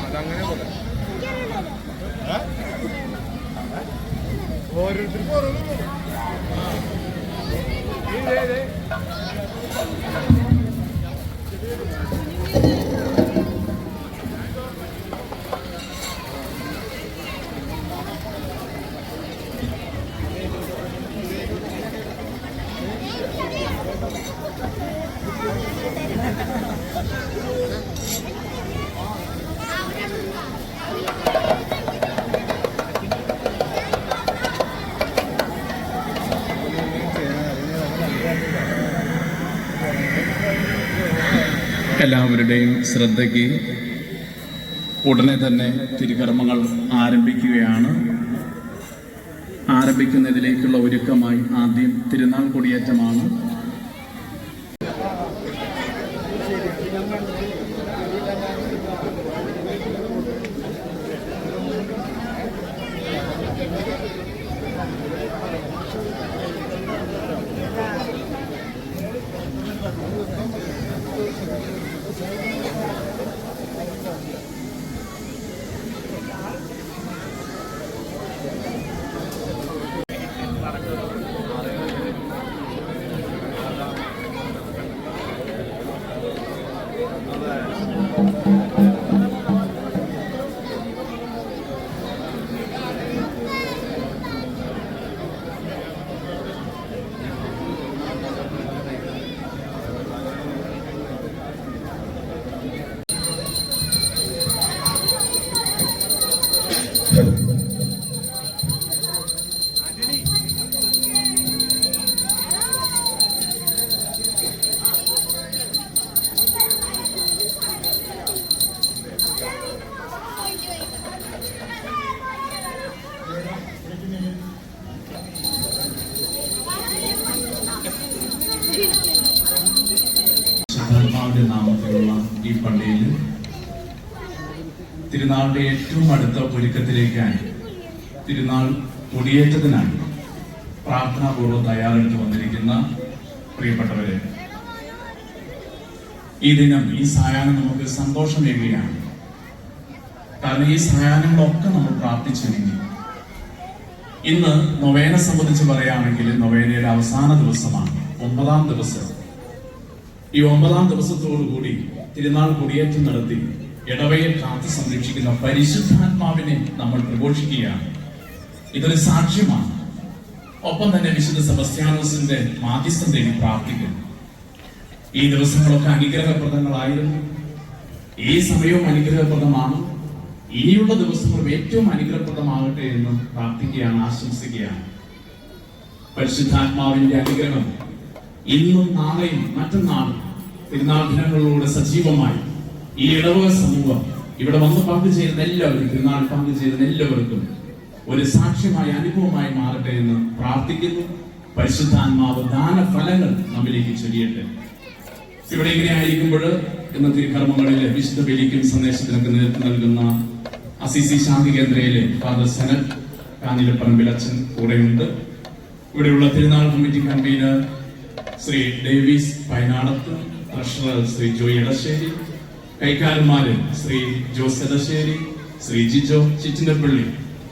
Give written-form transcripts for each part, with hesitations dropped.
അതങ്ങനെ ഓരോരുത്തർക്കും ഓരോന്നും എല്ലാവരുടെയും ശ്രദ്ധയ്ക്ക് ഉടനെ തന്നെ തിരുകർമ്മങ്ങൾ ആരംഭിക്കുകയാണ്. ആരംഭിക്കുന്നതിലേക്കുള്ള ഒരുക്കമായി ആദ്യം തിരുനാൾ കൊടിയേറ്റമാണ്. നാമത്തിലുള്ള ഈ പള്ളിയിൽ തിരുനാളിന്റെ ഏറ്റവും അടുത്ത ഒരുക്കത്തിലേക്കായി തിരുനാൾ കൊടിയേറ്റത്തിനായി പ്രാർത്ഥനാപൂർവ്വം തയ്യാറെടുത്ത് വന്നിരിക്കുന്ന പ്രിയപ്പെട്ടവരെ, ഈ ദിനം, ഈ സായാഹ്നം നമുക്ക് സന്തോഷമേകുകയാണ്. കാരണം ഈ സായാഹ്നങ്ങളൊക്കെ നമ്മൾ പ്രാർത്ഥിച്ചൊരുങ്ങി. ഇന്ന് നൊവേന സംബന്ധിച്ച് പറയുകയാണെങ്കിൽ നൊവേനയുടെ അവസാന ദിവസമാണ്, 9-ാം ദിവസം. ഈ 9-ാം ദിവസത്തോടുകൂടി തിരുനാൾ കൊടിയേറ്റം നടത്തി ഇടവയെ കാത്തു സംരക്ഷിക്കുന്ന പരിശുദ്ധാത്മാവിനെ നമ്മൾ പ്രഘോഷിക്കുകയാണ്. ഇതൊരു സാക്ഷ്യമാണ്. ഒപ്പം തന്നെ വിശുദ്ധ സെബസ്ത്യാനോസിന്റെ മാധ്യസ്ഥം തേടി പ്രാർത്ഥിക്കുന്നു. ഈ ദിവസങ്ങളൊക്കെ അനുഗ്രഹപ്രദങ്ങളായിരുന്നു. ഈ സമയവും അനുഗ്രഹപ്രദമാണ്. ഇനിയുള്ള ദിവസങ്ങളും ഏറ്റവും അനുഗ്രഹപ്രദമാകട്ടെ എന്ന് പ്രാർത്ഥിക്കുകയാണ്, ആശംസിക്കുകയാണ്. പരിശുദ്ധാത്മാവിന്റെ അനുഗ്രഹം ഇന്നും നാളെയും മറ്റന്നാളും തിരുനാൾ ദിനങ്ങളിലൂടെ സജീവമായി ഈ ഇടവക സമൂഹം ഇവിടെ വന്ന് പങ്കുചേരുന്ന എല്ലാവരും, തിരുനാൾ പങ്കുചേരുന്ന എല്ലാവർക്കും ഒരു സാക്ഷ്യമായ അനുഭവമായി മാറട്ടെ എന്ന് പ്രാർത്ഥിക്കുന്നു. പരിശുദ്ധാത്മാവ് ദാനഫലങ്ങൾ നമ്മിലേക്ക് ചൊരിയട്ടെ. ഇവിടെ ഇങ്ങനെ ആയിരിക്കുമ്പോൾ ഇന്ന് തിരുക്കർമ്മങ്ങളിൽ വിശുദ്ധ ബലിക്കും സന്ദേശത്തിനൊക്കെ നേതൃത്വം നൽകുന്ന അസിസി ശാന്തി കേന്ദ്രയിലെ ഫാദർ സനറ്റ് കാഞ്ഞിരപ്പറമ്പിൽ അച്ഛൻ കൂടെയുണ്ട്. ഇവിടെയുള്ള തിരുനാൾ committee convener Shri Davis Painadath, treasurer Shri Joy Edassery, കൈക്കാരന്മാര് Shri Jose Edassery, Shri Jijo Chittinappilly,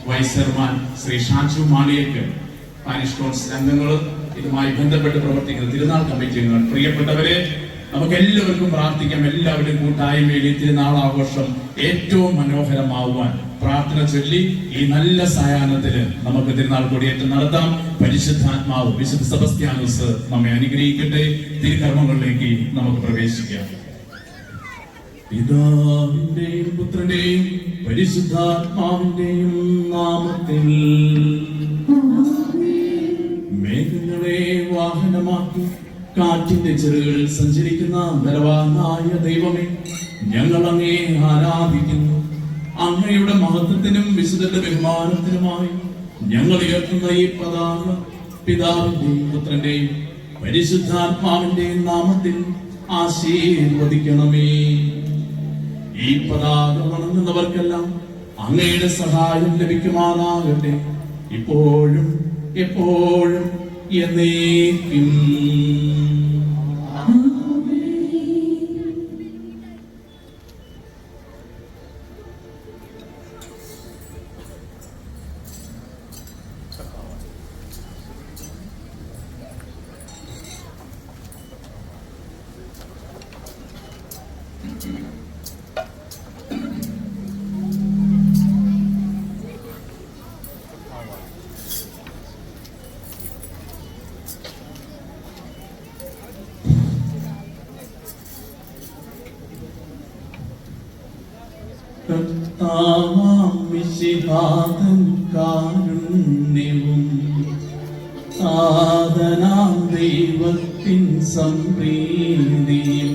vice chairman Shri Shaju Maliyekkal, parish council അംഗങ്ങൾ, ഇതുമായി ബന്ധപ്പെട്ട് പ്രവർത്തിക്കുന്ന തിരുനാൾ കമ്മിറ്റി അംഗങ്ങൾ, പ്രിയപ്പെട്ടവരെ, നമുക്ക് എല്ലാവർക്കും പ്രാർത്ഥിക്കാം. എല്ലാവരും കൂട്ടായ്മയിൽ ഈ തിരുനാൾ ആഘോഷം ഏറ്റവും മനോഹരമാവുവാൻ പ്രാർത്ഥന ചൊല്ലി ഈ നല്ല സായാഹ്നത്തില് നമുക്ക് തിരുനാൾ കൊടിയേറ്റം നടത്താം. പരിശുദ്ധാത്മാവ് വിശുദ്ധ സെബസ്ത്യാനോസ് നമ്മെ അനുഗ്രഹിക്കട്ടെ. തിരുകർമ്മങ്ങളിലേക്ക് നമുക്ക് പ്രവേശിക്കാം. പിതാവിന്റെയും പുത്രന്റെയും പരിശുദ്ധാത്മാവിന്റെയും നാമത്തിൽ. മേഘങ്ങളെ വാഹനമാക്കി കാറ്റിന്റെ ചെറുകളിൽ സഞ്ചരിക്കുന്ന ബലവാനായ ദൈവമേ, ഞങ്ങൾ അങ്ങേ ആരാധിക്കുന്നു. അങ്ങയുടെ മഹത്വത്തിനും വിശുദ്ധന്റെ ബഹുമാനത്തിനുമായി ഞങ്ങൾ ഉയർത്തുന്ന ഈ പതാക പിതാവിന്റെയും പുത്രന്റെയും പരിശുദ്ധാത്മാവിന്റെയും നാമത്തിൽ ആശീർവദിക്കണമേ. ഈ പതാക വണങ്ങുന്നവർക്കെല്ലാം അങ്ങയുടെ സഹായം ലഭിക്കുമാറാകട്ടെ, ഇപ്പോഴും എപ്പോഴും എന്നേക്കും. കർത്താവാം കാരുണ്യവും ആദനാം ദൈവത്തിൻ സംപ്രീതിയും